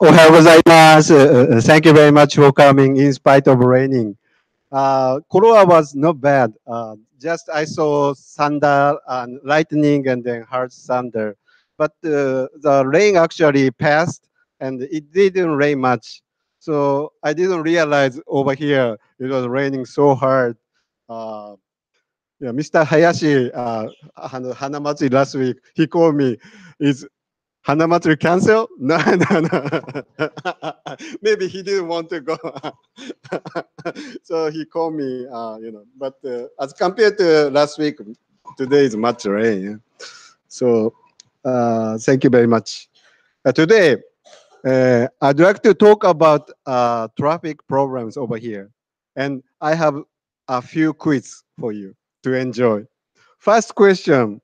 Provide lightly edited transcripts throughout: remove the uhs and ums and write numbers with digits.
Ohayou gozaimasu. Thank you very much for coming in spite of raining. Korea was not bad. Just I saw thunder and lightning and then hard thunder. But the rain actually passed and it didn't rain much. So I didn't realize over here it was raining so hard. Uh, yeah, Mr. Hayashi, Hanamatsuri last week, he called me. Is Hanamatsuri cancel? No, no, no. Maybe he didn't want to go. So he called me, But as compared to last week, today is much rain. Yeah. So thank you very much. Today, I'd like to talk about traffic problems over here. And I have a few quiz for you to enjoy. First question,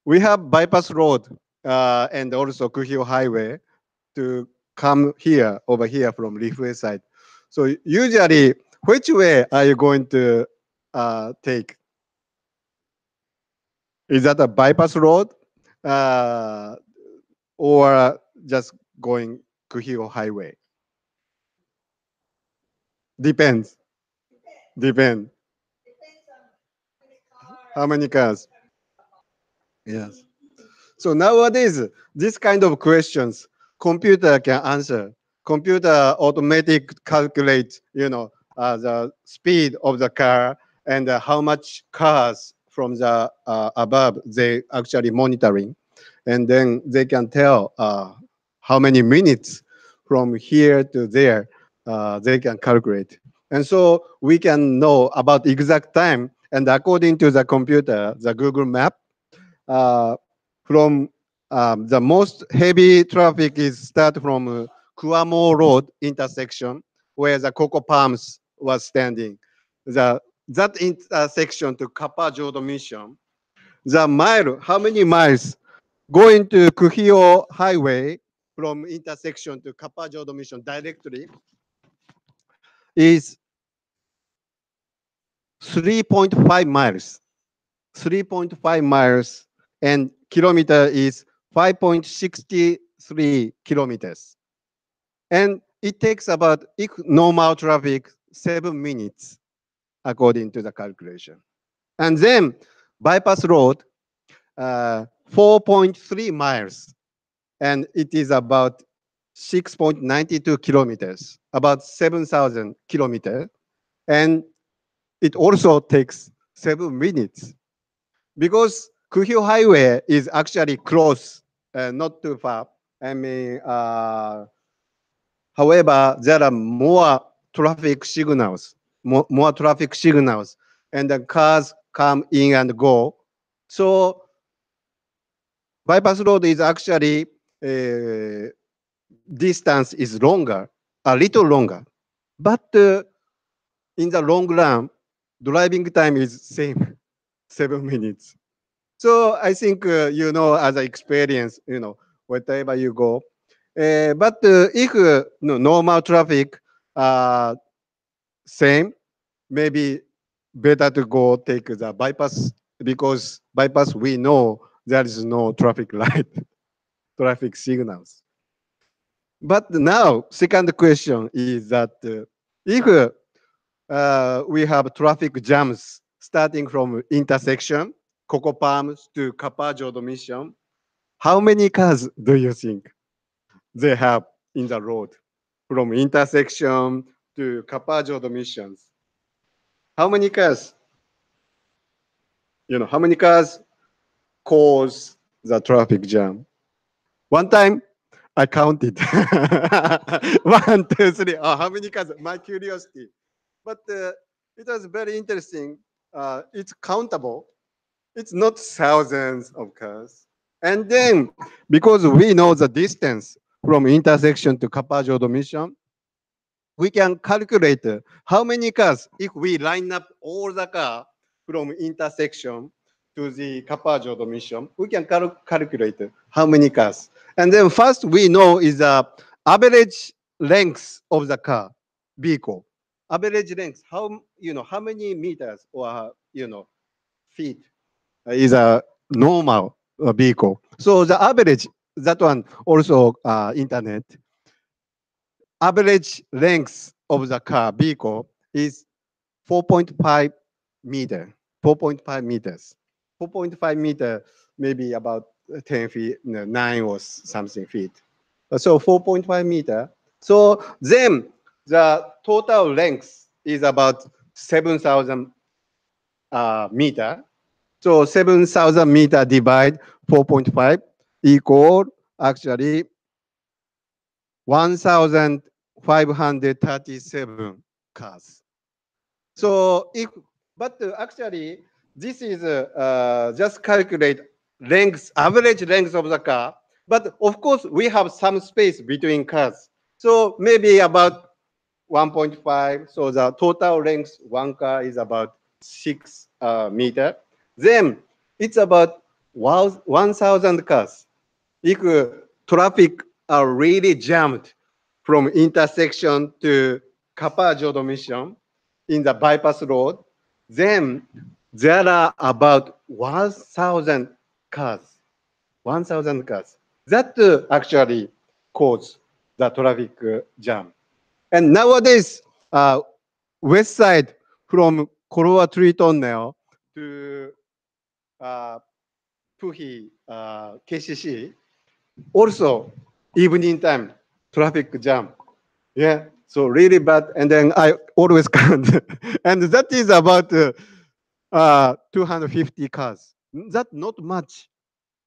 we have bypass road and also Kuhio Highway to come here, over here from Leafway side. So usually, which way are you going to take? Is that a bypass road uh, or just going Kuhio Highway? Depends. Depend. How many cars? Yes. So nowadays, this kind of questions, computer can answer. Computer automatic calculate, the speed of the car and how much cars from the above they actually monitoring, and then they can tell how many minutes from here to there they can calculate, and so we can know about exact time. And according to the computer, the Google Map, uh, from the most heavy traffic is start from Kuamo Road intersection where the cocoa palms was standing. That intersection to Kapaa Jodo mission, the mile, how many miles going to Kuhio Highway from intersection to Kapaa Jodo mission directly is 3.5 miles. 3.5 miles and kilometer is 5.63 kilometers. And it takes about, if normal traffic, 7 minutes, according to the calculation. And then bypass road, 4.3 miles, and it is about 6.92 kilometers, about 7,000 kilometers. And it also takes 7 minutes. Because Kuhio Highway is actually close, not too far. I mean, however, there are more traffic signals, more traffic signals, and the cars come in and go. So bypass road is actually distance is longer, a little longer, but in the long run, driving time is same, 7 minutes. So I think as an experience, wherever you go. But if normal traffic, uh, same, maybe better to go take the bypass because bypass we know there is no traffic light, traffic signals. But now, second question is that if we have traffic jams starting from intersection, Coco Palms to Kapaa Jodo Mission, how many cars do you think they have in the road from intersection to Kapaa Jodo missions? How many cars? How many cars cause the traffic jam? One time, I counted. 1, 2, 3. Oh, how many cars? My curiosity. But it was very interesting. It's countable. It's not thousands of cars. And then, because we know the distance from intersection to Kapaa Jodo mission, we can calculate how many cars, if we line up all the car from intersection to the Kapaa Jodo mission, we can calculate how many cars. And then first we know is the average length of the car, vehicle. Average length, how many meters or, feet is a normal vehicle. So the average, that one also internet, average length of the car vehicle is 4.5 meter, 4.5 meters. 4.5 meter, maybe about 10 feet, 9 or something feet. So 4.5 meter. So then the total length is about 7,000 meter. So 7,000 meter divide 4.5 equal actually 1,537 cars. So if, but actually this is just calculate length, average length of the car. But of course we have some space between cars. So maybe about 1.5. So the total length one car is about 6 meter. Then it's about 1,000 cars. If traffic are really jammed from intersection to Kapaa Jodo mission in the bypass road, then there are about 1,000 cars. 1,000 cars. That actually cause the traffic jam. And nowadays, west side from Korowa Tree Tunnel to Puhi KCC, also evening time traffic jam. Yeah, so really bad. And then I always count, and that is about 250 cars. That not much.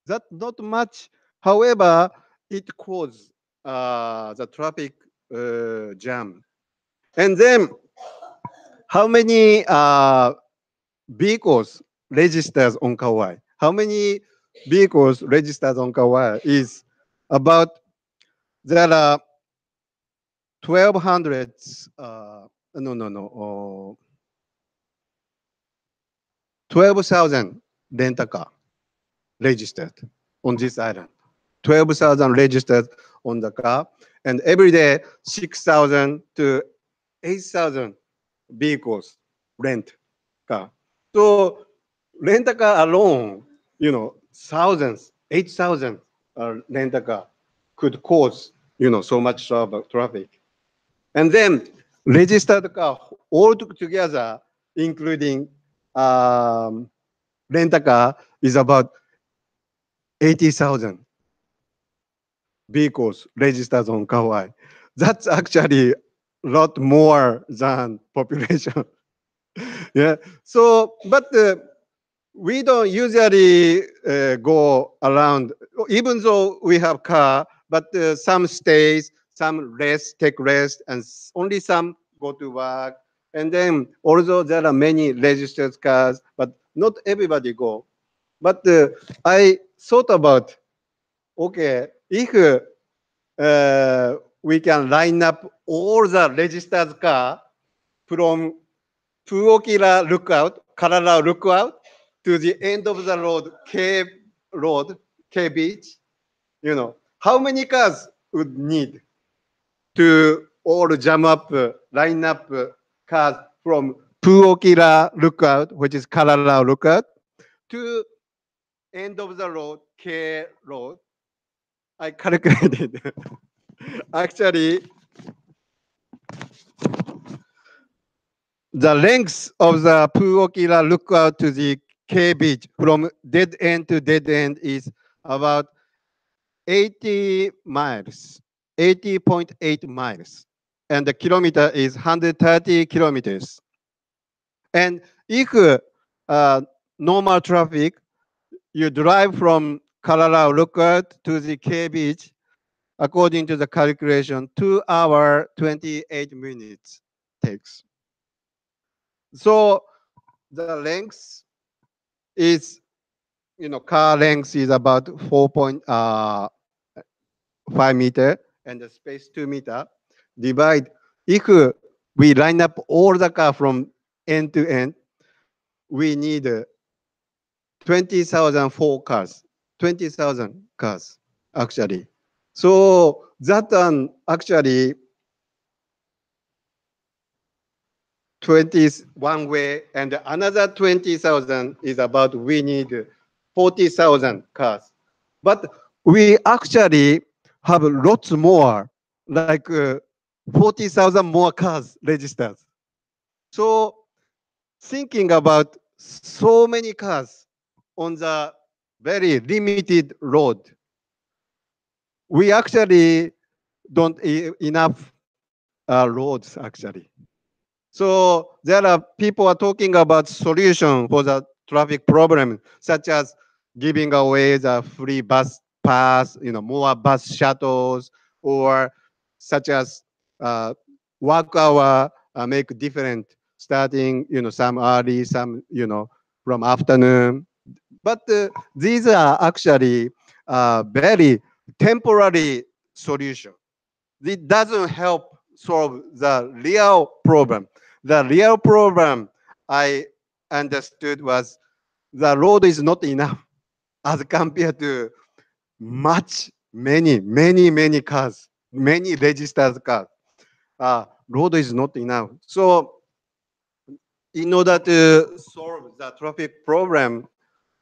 That not much. However, it causes the traffic jam. And then how many vehicles registers on Kauai? How many vehicles registers on Kauai is about, there are 1,200, no, no, no, 12,000 rent a car registered on this island. 12,000 registered on the car, and every day 6,000 to 8,000 vehicles rent car. So rent a car alone, thousands, 8,000 rent a car could cause, so much traffic. And then registered car all together, including rent a car, is about 80,000 vehicles registered on Kauai. That's actually a lot more than population. Yeah. So, but we don't usually go around, even though we have car, but some stays, some rest, take rest, and only some go to work. And then although there are many registered cars, but not everybody go. But I thought about, okay, if we can line up all the registered car from Puokila Lookout, Karara Lookout, to the end of the road, K Beach, how many cars would need to all jam up, line up cars from Puokila Lookout, which is Karara Lookout, to end of the road, K Road. I calculated. Actually, the length of the Puokila Lookout to the K Beach from dead end to dead end is about 80 miles, 80.8 miles. And the kilometer is 130 kilometers. And if normal traffic, you drive from Kalarau Lookout to the K Beach, according to the calculation, 2 hours, 28 minutes takes. So the length is, car length is about 4.5 meter, and the space 2 meter. Divide, if we line up all the car from end to end, we need 20,000 4 cars, 20,000 cars, actually. So that actually 20 is one way, and another 20,000 is about we need 40,000 cars. But we actually have lots more, like 40,000 more cars registered. So thinking about so many cars on the very limited road, we actually don't enough roads actually. So there are people are talking about solution for the traffic problem, such as giving away the free bus pass, more bus shuttles, or such as uh, work hour make different, starting, some early, some, from afternoon. But these are actually very temporary solution. It doesn't help solve the real problem. The real problem I understood was the road is not enough as compared to many cars, many registered cars. Road is not enough. So in order to solve the traffic problem,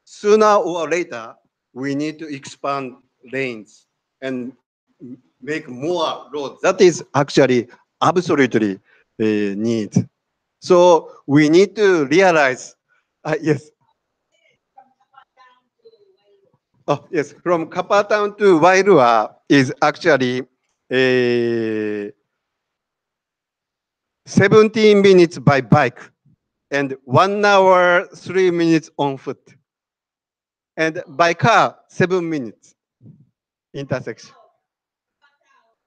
sooner or later, we need to expand lanes and make more roads. That is actually absolutely need. So we need to realize, yes, yes, from Kapaa town to Wairua is actually uh, 17 minutes by bike and 1 hour, 3 minutes on foot. And by car, 7 minutes intersection.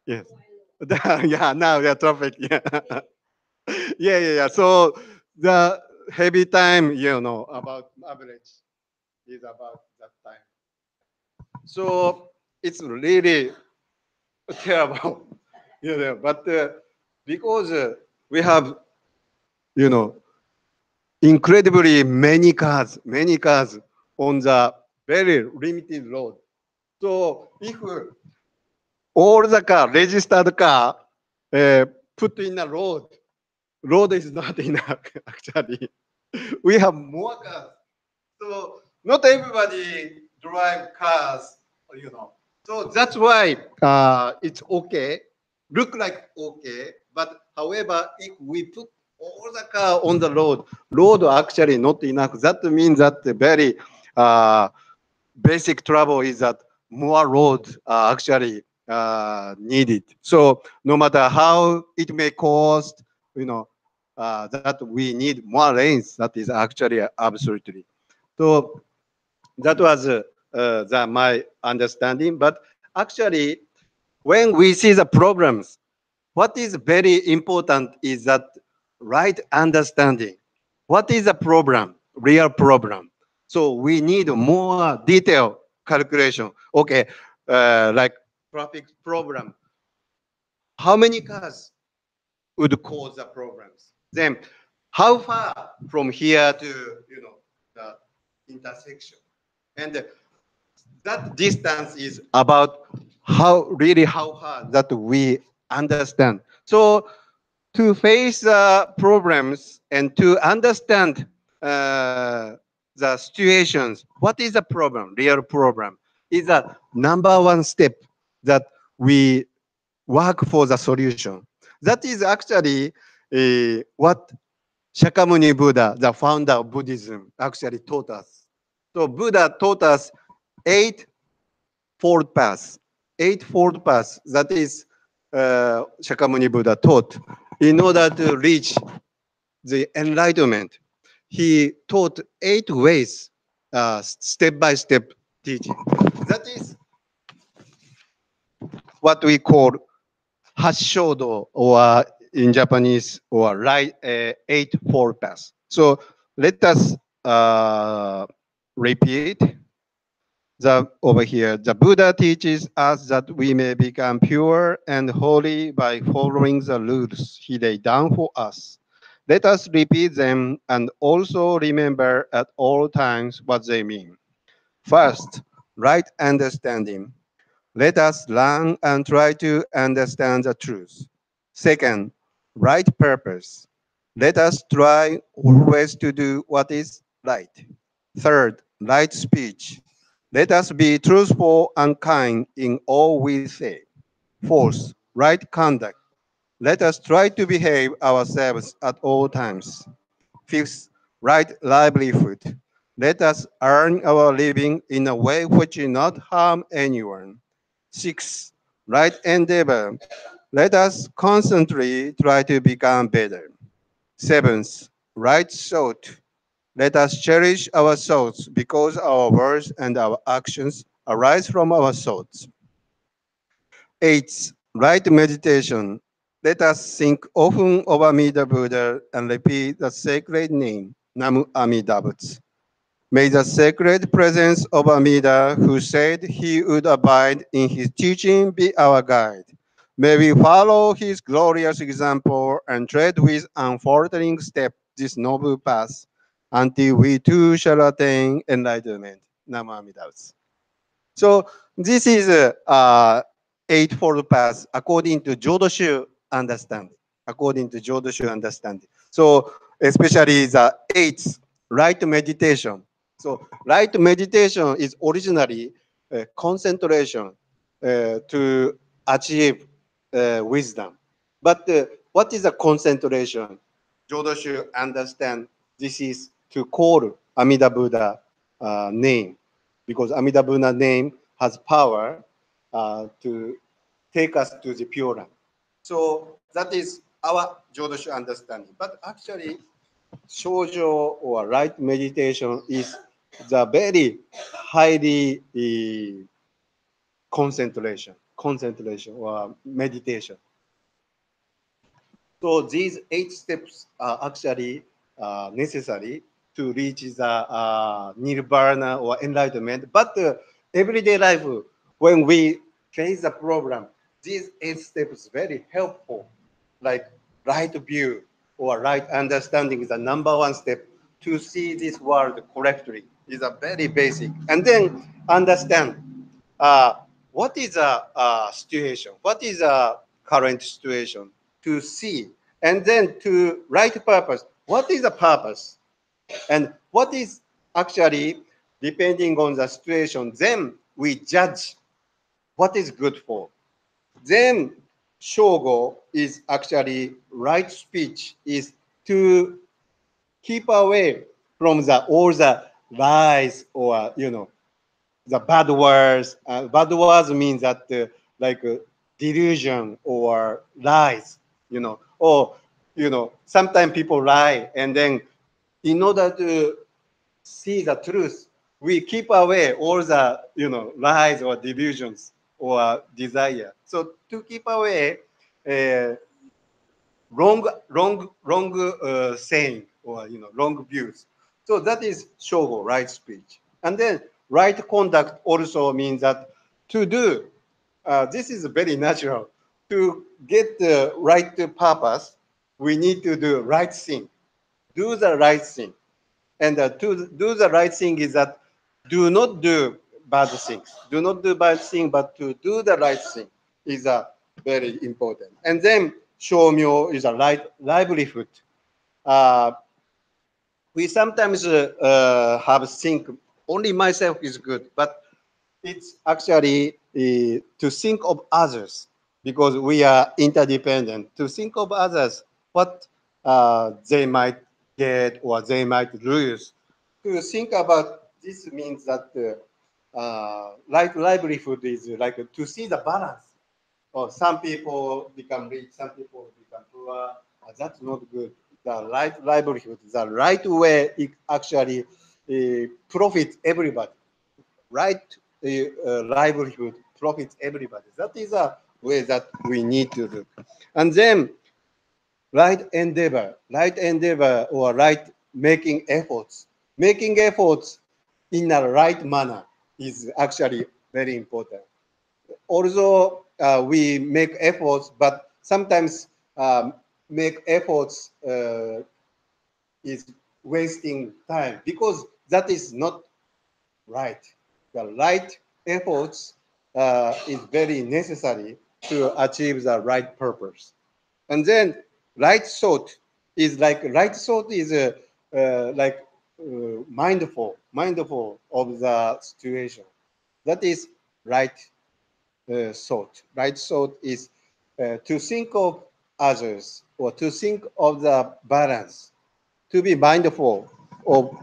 Yes. Yeah, now the traffic. Yeah. Yeah. So the heavy time, about average is about that time. So it's really terrible, but because we have, you know, incredibly many cars on the very limited road. So if all the car, registered car, uh, put in a road is not enough actually. We have more cars. So not everybody drive cars, you know. So that's why it's okay, look like okay, but however, if we put all the car on the road actually not enough. That means that the very uh, basic trouble is that more roads are actually needed. So no matter how it may cost, that we need more lanes. That is actually absolutely. So that was my understanding. But actually, when we see the problems, what is very important is that right understanding. What is the problem, real problem? So we need more detailed calculation. Okay, like traffic problem. How many cars would cause the problems? Then how far from here to, the intersection? And that distance is about how hard that we understand. So to face problems and to understand the situations, what is the problem, real problem, is the number one step that we work for the solution. That is actually what Shakyamuni Buddha, the founder of Buddhism, actually taught us. So Buddha taught us eightfold path. Eightfold path, that is Shakyamuni Buddha taught in order to reach the enlightenment. He taught 8 ways, step by step teaching. That is what we call Hashodo, or in Japanese, or right, eightfold path. So let us repeat. Over here, the Buddha teaches us that we may become pure and holy by following the rules he laid down for us. Let us repeat them and also remember at all times what they mean. First, right understanding. Let us learn and try to understand the truth. Second, right purpose. Let us try always to do what is right. Third, right speech. Let us be truthful and kind in all we say. Fourth, right conduct. Let us try to behave ourselves at all times. Fifth, right livelihood. Let us earn our living in a way which will not harm anyone. Sixth, right endeavor. Let us constantly try to become better. Seventh, right thought. Let us cherish our thoughts because our words and our actions arise from our thoughts. Eighth, right meditation. Let us think often of Amida Buddha and repeat the sacred name, Namu Amida Butsu. May the sacred presence of Amida, who said he would abide in his teaching, be our guide. May we follow his glorious example and tread with unfaltering step this noble path until we too shall attain enlightenment. Namu Amida Butsu. So this is a eightfold path according to Jodoshu understanding. According to Jodoshu understanding. So especially the eighth right meditation. So right meditation is originally concentration to achieve wisdom. But what is a concentration? Jodoshu understand this is to call Amida Buddha name because Amida Buddha name has power to take us to the Pure Land. So that is our Jodoshu understanding. But actually, Shoujo or right meditation is the very highly concentration or meditation. So these eight steps are actually necessary to reach the nirvana or enlightenment. But everyday life, when we face the problem, these eight steps very helpful. Like right view or right understanding is the number one step to see this world correctly. Is a very basic. And then understand uh, what is a situation, what is a current situation to see, and then to write purpose. What is the purpose? And what is actually depending on the situation, then we judge what is good for. Then shogo is actually right speech is to keep away from the all the lies or the bad words. Bad words means that like delusion or lies, or sometimes people lie, and then in order to see the truth, we keep away all the lies or delusions or desire. So to keep away uh, wrong saying or wrong views. So that is shogo, right speech. And then right conduct also means that to do. This is very natural. To get the right purpose, we need to do right thing. Do the right thing. And to do the right thing is that do not do bad things. Do not do bad thing, but to do the right thing is very important. And then shomyo is a right livelihood. Uh, we sometimes have think only myself is good, but it's actually to think of others because we are interdependent. To think of others, what they might get or they might lose. To think about this means that like livelihood is like to see the balance. Or some people become rich, some people become poor. That's not good. The right livelihood, the right way, it actually profits everybody. Right livelihood profits everybody. That is a way that we need to do. And then right endeavor or right making efforts. Making efforts in a right manner is actually very important. Although we make efforts, but sometimes make efforts is wasting time because that is not right. The right efforts is very necessary to achieve the right purpose. And then right thought is like right thought is like mindful of the situation. That is right thought. Right thought is to think of others or to think of the balance, to be mindful of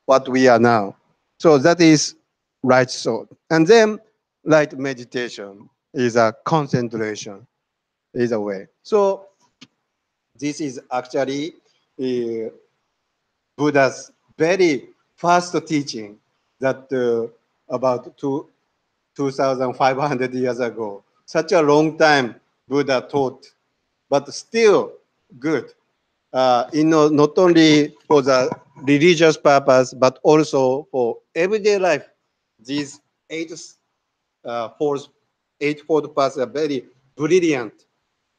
what we are now. So that is right thought. And then right meditation is a concentration, is a way. So this is actually uh, Buddha's very first teaching that about 2,500 years ago. Such a long time Buddha taught, but still good. Not only for the religious purpose, but also for everyday life. These eight fold, eightfold paths are very brilliant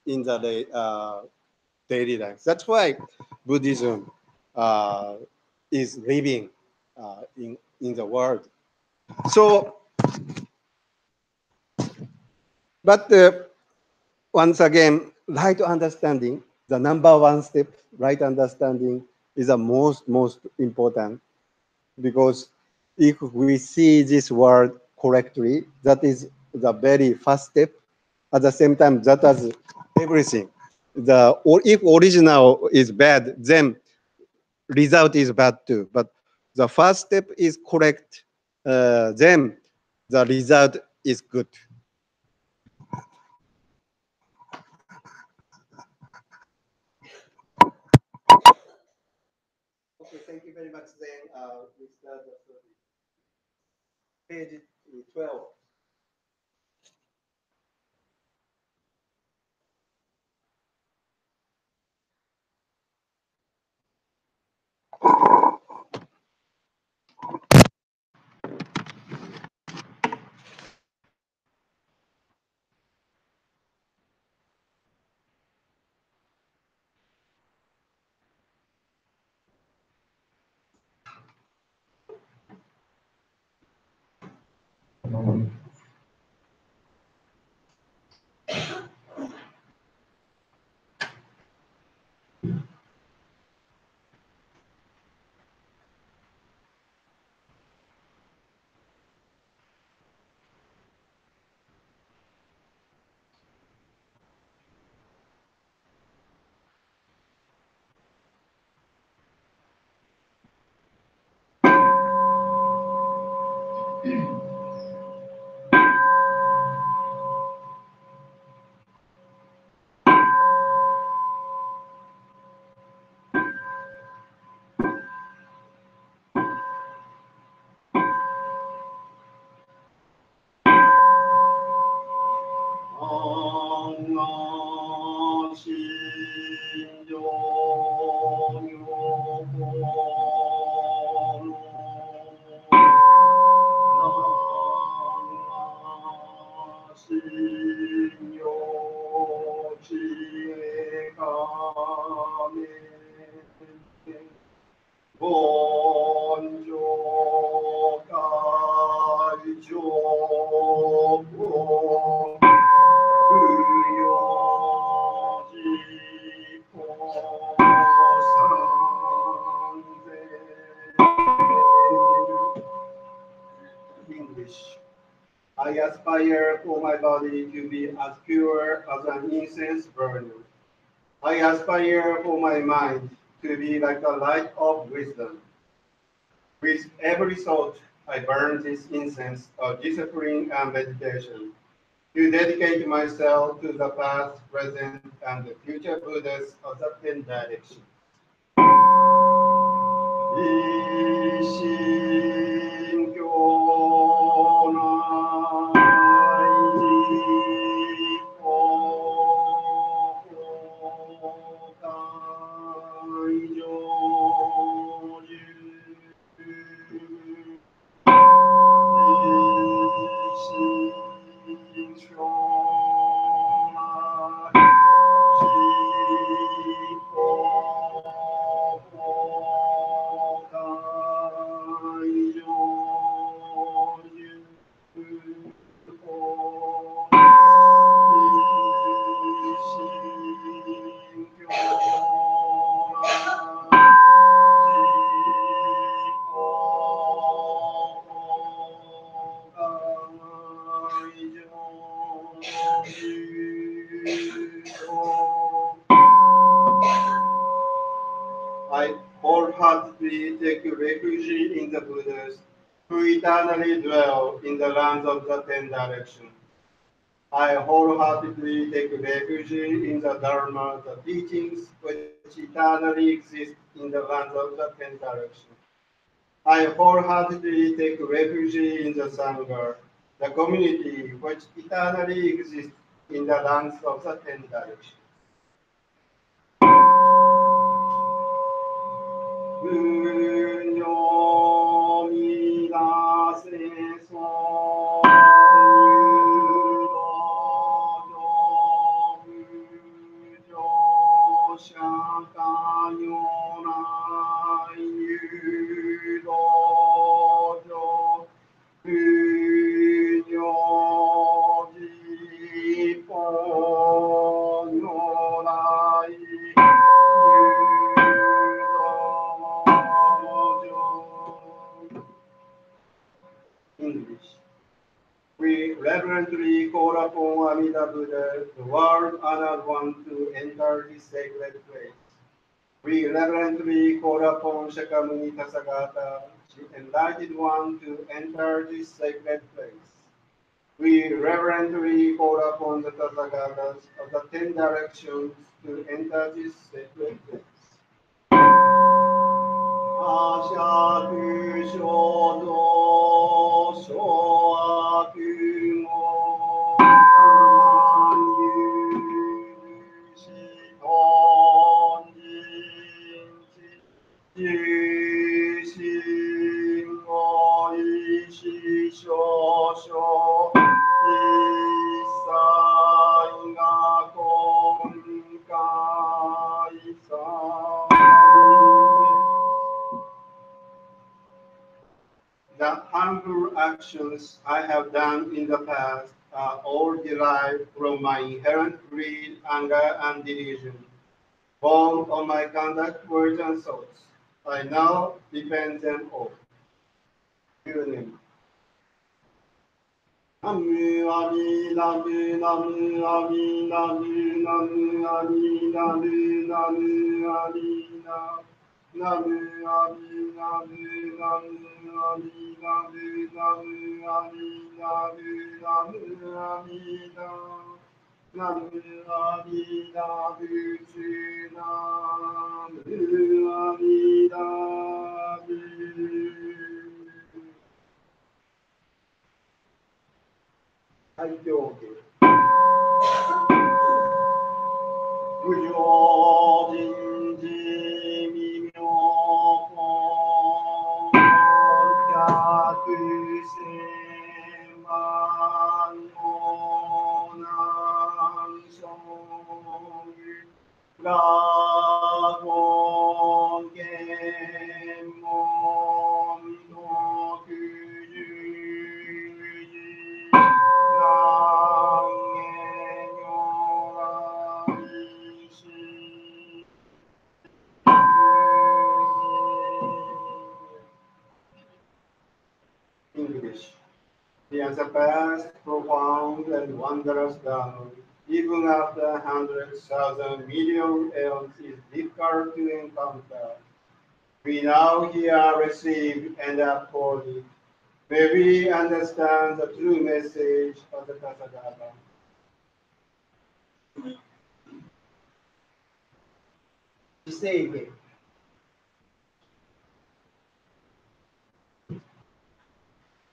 in the daily life. That's why Buddhism uh, is living in the world. So, but once again, right understanding, the number one step, right understanding is the most important, because if we see this word correctly, that is the very first step. At the same time, that is everything. Or if original is bad, then result is bad too. But the first step is correct, then the result is good. Okay, thank you very much. Then we start page 12. English. I aspire for my body to be as pure as an incense burner. I aspire for my mind to be like a light of wisdom. With every thought, I burn this incense of discipline and meditation to dedicate myself to the past, present, and the future Buddhas of the ten directions. 一心教内，一心教内， wholeheartedly take refuge in the Buddhas who eternally dwell in the lands of the Ten Directions. I wholeheartedly take refuge in the Dharma, the teachings which eternally exist in the lands of the Ten Directions. I wholeheartedly take refuge in the Sangha, the community which eternally exists in the lands of the Ten Directions. 無料みなせそう無常釈迦如来有道上無常寺本如来 English. We reverently call upon Amida Buddha, the world honored one, to enter this sacred place. We reverently call upon Shakyamuni Tathagata, the enlightened one, to enter this sacred place. We reverently call upon the Tathagatas of the Ten Directions to enter this sacred place. 阿釈小道小悪語勧誘しとんじ自身を意思少々一切が今回さ The harmful actions I have done in the past are all derived from my inherent greed, anger, and delusion, born of my conduct, words, and thoughts. I now repent them all. Your name. Namu Ami Namu Namu Ami Namu Namu Ami Namu Namu Ami Namu Namu Ami Namu Namu Ami Namu Namu Ami Namu Namu Ami Namu Namu Ami Namu Chu Namu Ami Namu 大教下無常人事未明法百千万法難生羅漢見門の九十 English. He has a past, profound, and wondrous Dharma. Even after hundreds, thousands, millions eons is difficult to encounter. We now here receive and uphold it. May we understand the true message of the Tathagata. Save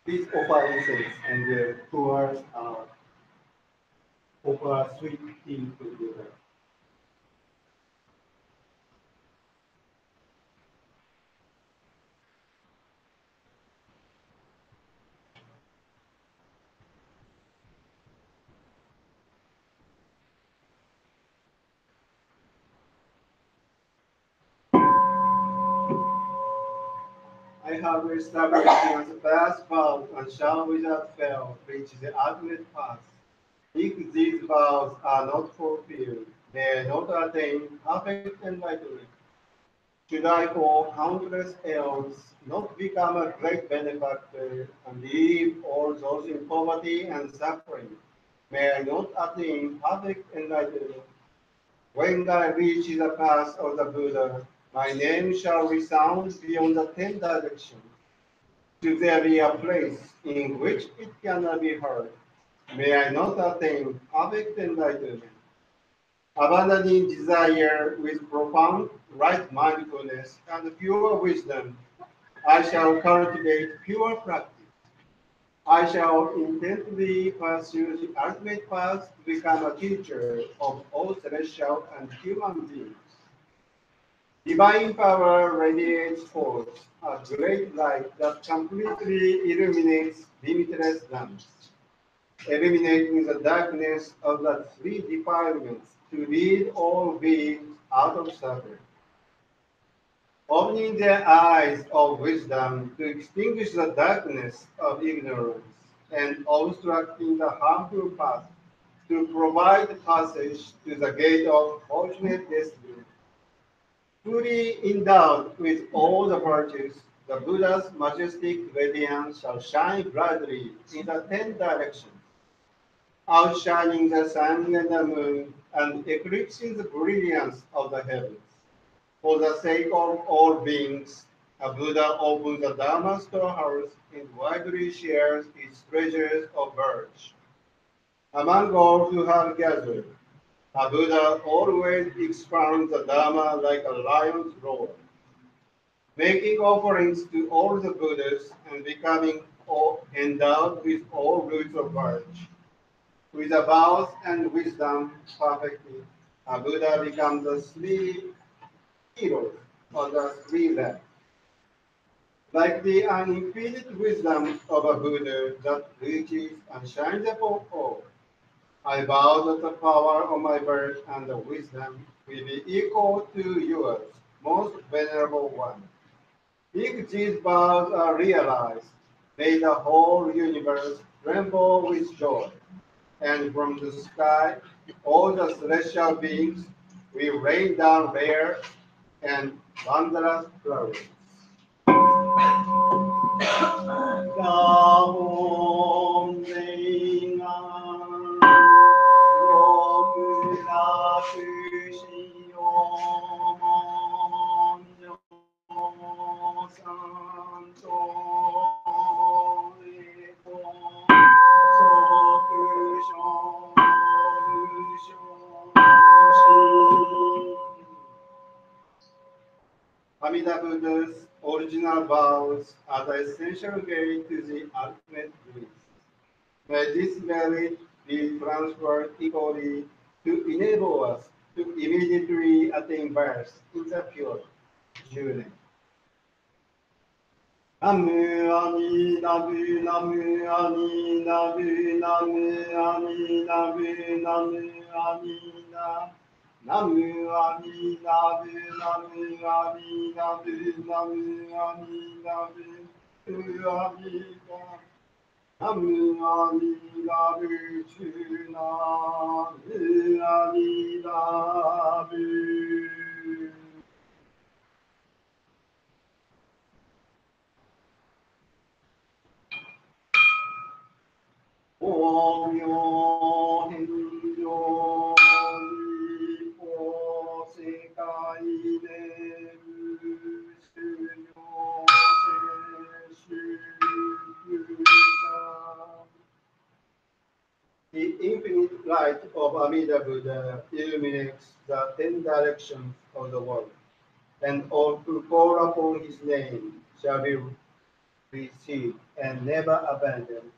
Please offer incense and pour offer sweet tea to Buddha. I have established as a past vow and shall without fail reach the ultimate path. If these vows are not fulfilled, they not attain perfect enlightenment. Should I for countless eons not become a great benefactor and leave all those in poverty and suffering, may I not attain perfect enlightenment. When I reach the path of the Buddha, My name shall resound beyond the 10 directions. Should there be a place in which it cannot be heard, may I not attain perfect enlightenment. Abandoning desire with profound right mindfulness and pure wisdom, I shall cultivate pure practice. I shall intently pursue the ultimate path to become a teacher of all celestial and human beings. Divine power radiates forth, a great light that completely illuminates limitless lands, eliminating the darkness of the three defilements to lead all beings out of suffering, opening their eyes of wisdom to extinguish the darkness of ignorance, and obstructing the harmful path to provide passage to the gate of fortunate destiny. Fully endowed with all the virtues, the Buddha's majestic radiance shall shine brightly in the 10 directions, outshining the sun and the moon and eclipsing the brilliance of the heavens. For the sake of all beings, a Buddha opens the Dharma storehouse and widely shares its treasures of virtue. Among all who have gathered, a Buddha always expounds the Dharma like a lion's roar, making offerings to all the Buddhas and becoming endowed with all roots of virtue. With a vows and wisdom perfected, a Buddha becomes the three heroes of the three lands. Like the uninfinite wisdom of a Buddha that reaches and shines upon all, I vow that the power of my birth and the wisdom will be equal to yours, most venerable one. If these vows are realized, may the whole universe tremble with joy, and from the sky all the celestial beings will rain down rare and wondrous flowers. Amida Buddha's original vows are the essential gate to the ultimate bliss. May this merit be transferred equally to enable us to immediately attain birth in the pure journey. Namu Ami Namu Namu Ami Namu Namu Ami Namu Namu Ami Namu Namu Ami Namu Namu Ami Namu Namu Ami Namu Ami Namu Ami Namu Namu Ami Namu. Om Yo Nipo Sekai de Museo The infinite light of Amida Buddha illuminates the 10 directions of the world, and all who call upon his name shall be received and never abandoned.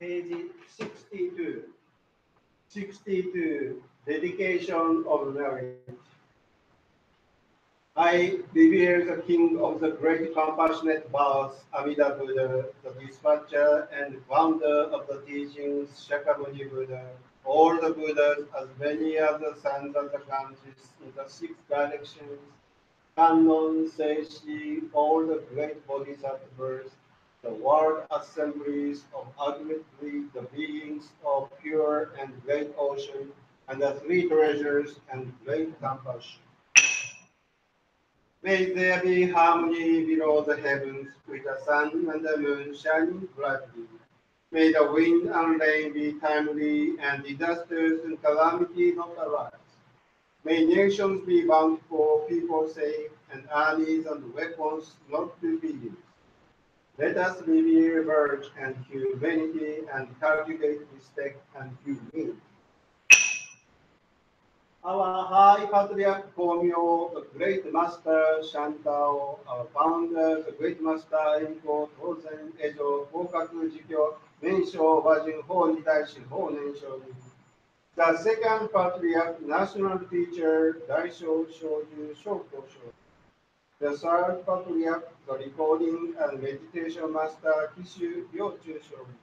page 62. 62, dedication of marriage. I revere the king of the great compassionate vows, Amida Buddha, the dispatcher and founder of the teachings, Shakyamuni Buddha, all the Buddhas, as many as the sons of the countries in the six directions, Kannon, Seishi, all the great bodhisattvas, the world assemblies of ultimately the beings of pure and great ocean, and the three treasures and great compassion. May there be harmony below the heavens, with the sun and the moon shining brightly. May the wind and rain be timely, and disasters and calamity not arise. May nations be bountiful, people safe, and armies and weapons not to be used. Let us revere virtue and humanity and cultivate respect and humility. Our High Patriarch Komyo, the Great Master Shantao, our founder, the Great Master Enko, Tozen Ejo, Gokaku Jikyo, Mensho, Vajin Ho Nidaishi Ho Nensho. The second Patriarch, National Teacher, Daisho Shoju Shoko Shoju. The third Patriarch, the Recording and Meditation Master, Kishu Ryochu Shoju.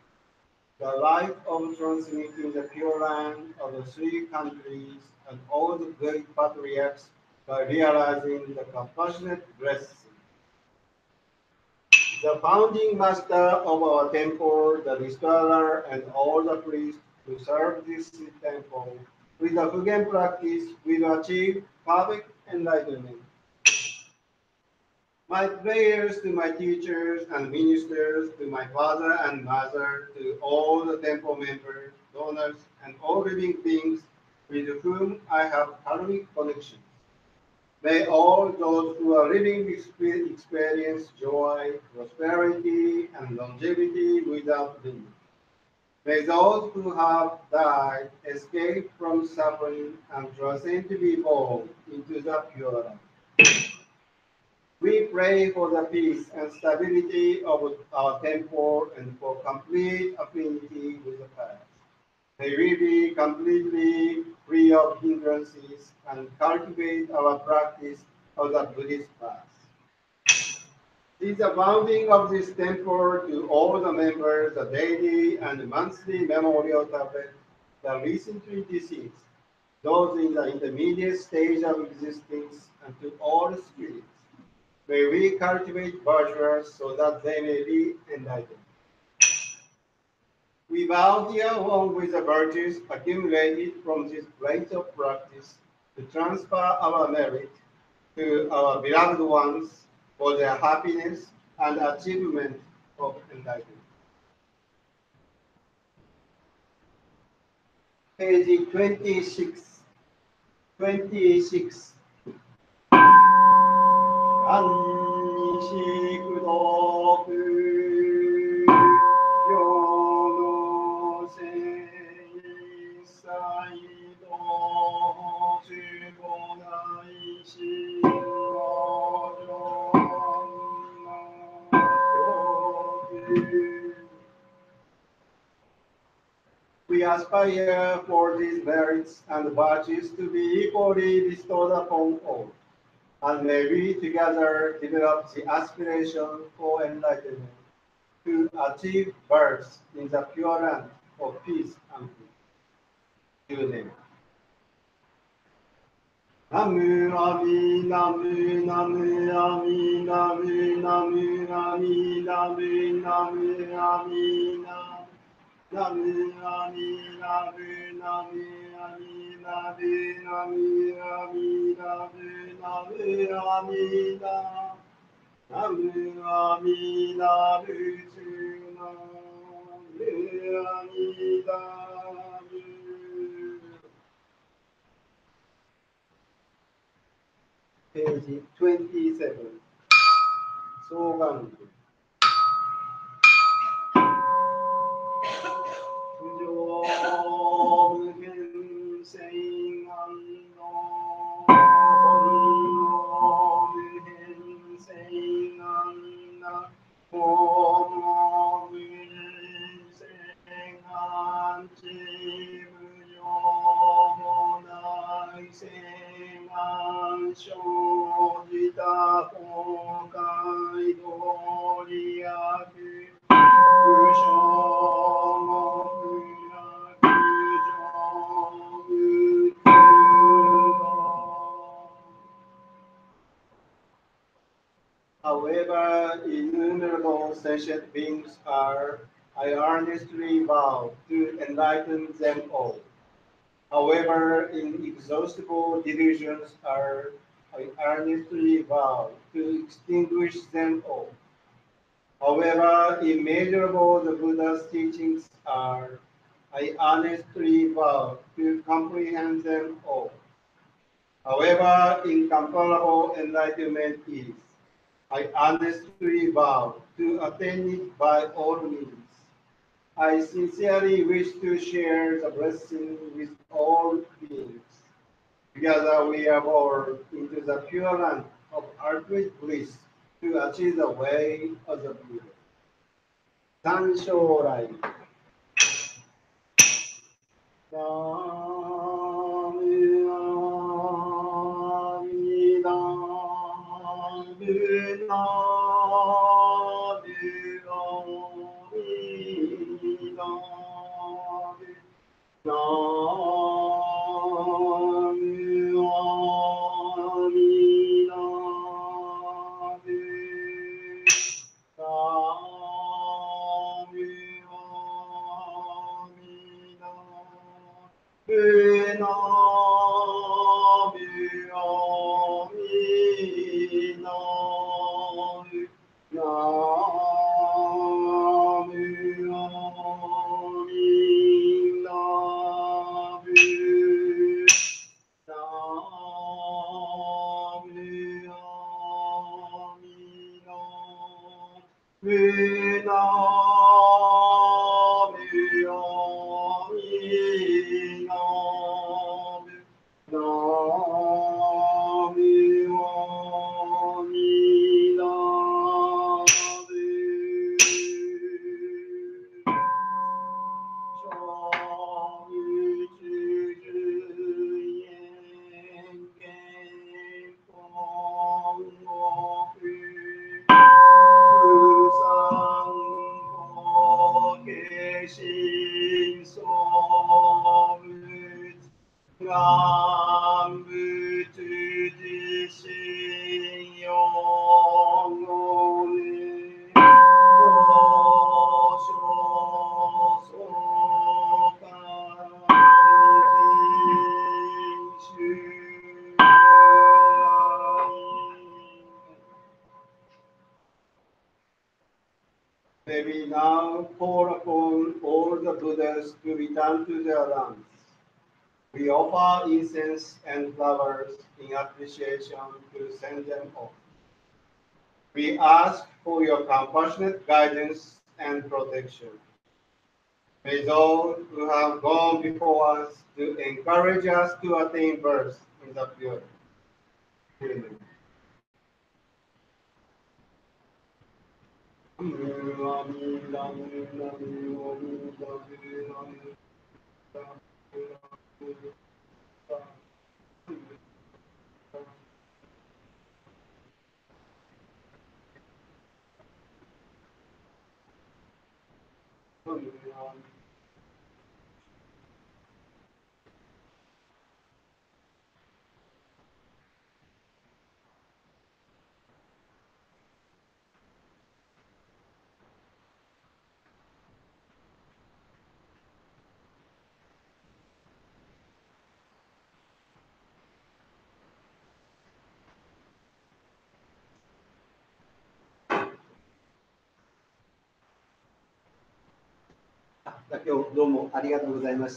The light of transmitting the pure land of the three countries and all the great patriarchs by realizing the compassionate blessing. The founding master of our temple, the restorer, and all the priests who serve this temple, with the Fugen practice, will achieve perfect enlightenment. My prayers to my teachers and ministers, to my father and mother, to all the temple members, donors, and all living beings with whom I have karmic connections. May all those who are living experience joy, prosperity, and longevity without limit. May those who have died escape from suffering and transcend to be born into the pure light. We pray for the peace and stability of our temple and for complete affinity with the past. May we be completely free of hindrances and cultivate our practice of the Buddhist path. Since the founding of this temple to all the members, the daily and monthly memorial tablet, the recently deceased, those in the intermediate stage of existence, and to all spirits. May we cultivate virtues so that they may be enlightened. We vow here along with the virtues accumulated from this place of practice to transfer our merit to our beloved ones for their happiness and achievement of enlightenment. Page 26. 26. 安息苦毒世の生際と守護ないしのWe aspire for these merits and virtues to be equally bestowed upon all. And may we together develop the aspiration for enlightenment to achieve birth in the pure land of peace and peace. Amen. Namu Ami Namu Namu Ami Namu Namu Ami Namu Namu Ami Namu Namu Ami Namu Namu Ami Namu Namu Ami Namu Namu Ami Namu Ami Namu Namu Ami Namu. Page 27. Slogan. 不上無変性願の本能無変性願な法無変性生じた崩壊道理ある無償の不落上無空洞 However innumerable sentient beings are, I earnestly vow to enlighten them all. However inexhaustible delusions are, I earnestly vow to extinguish them all. However immeasurable the Buddha's teachings are, I earnestly vow to comprehend them all. However incomparable enlightenment is, I earnestly vow to attain it by all means. I sincerely wish to share the blessing with all beings. Together we are born into the pure land of ultimate bliss to achieve the way of the Buddha. 三将来。May we now call upon all the Buddhas to return to their lands. We offer incense and flowers in appreciation to send them off. We ask for your compassionate guidance and protection. May those who have gone before us to encourage us to attain birth in the pure. Amen.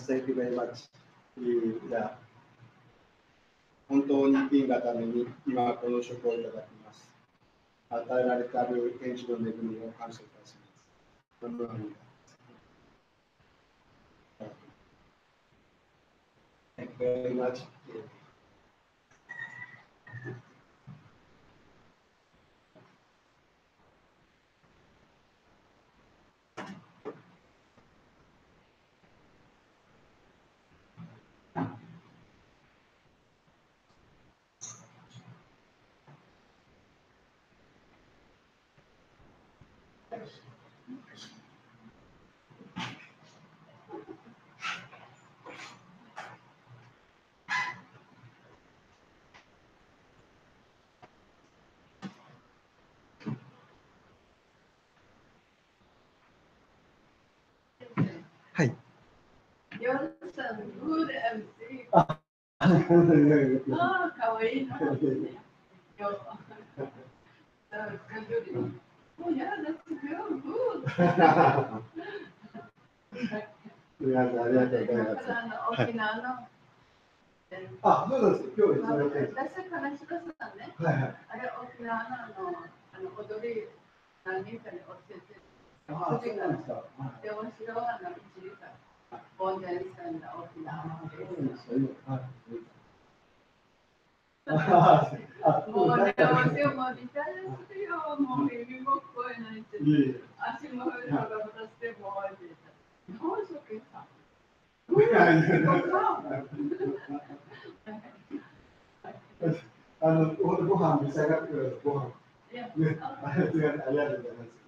Thank you very much. じゃあ本当に生きがために今この職をいただきます。与えられたる天地の恵みを感謝いたします。Thank you very much. ははい。夜さん、グーで MC。あ、ああ、かわいいな。よ。Oh yeah, that's good. Good. 皆さんありがとうございます。沖縄の。あ、そうです。今日一応やってる。私、金近さんね。はいはい。あれ、沖縄の踊り、何人かに教えて。あ、そうなんですか。で、お城は一時間。ボンジャリさんが沖縄の。そうですよ。はい。もうね、私もリタイアするよ。もう耳も聞こえないし。足も振るのが私でも覚えていた。どうしようか。ご飯召し上がってください。ご飯。ね、ありがとうございます。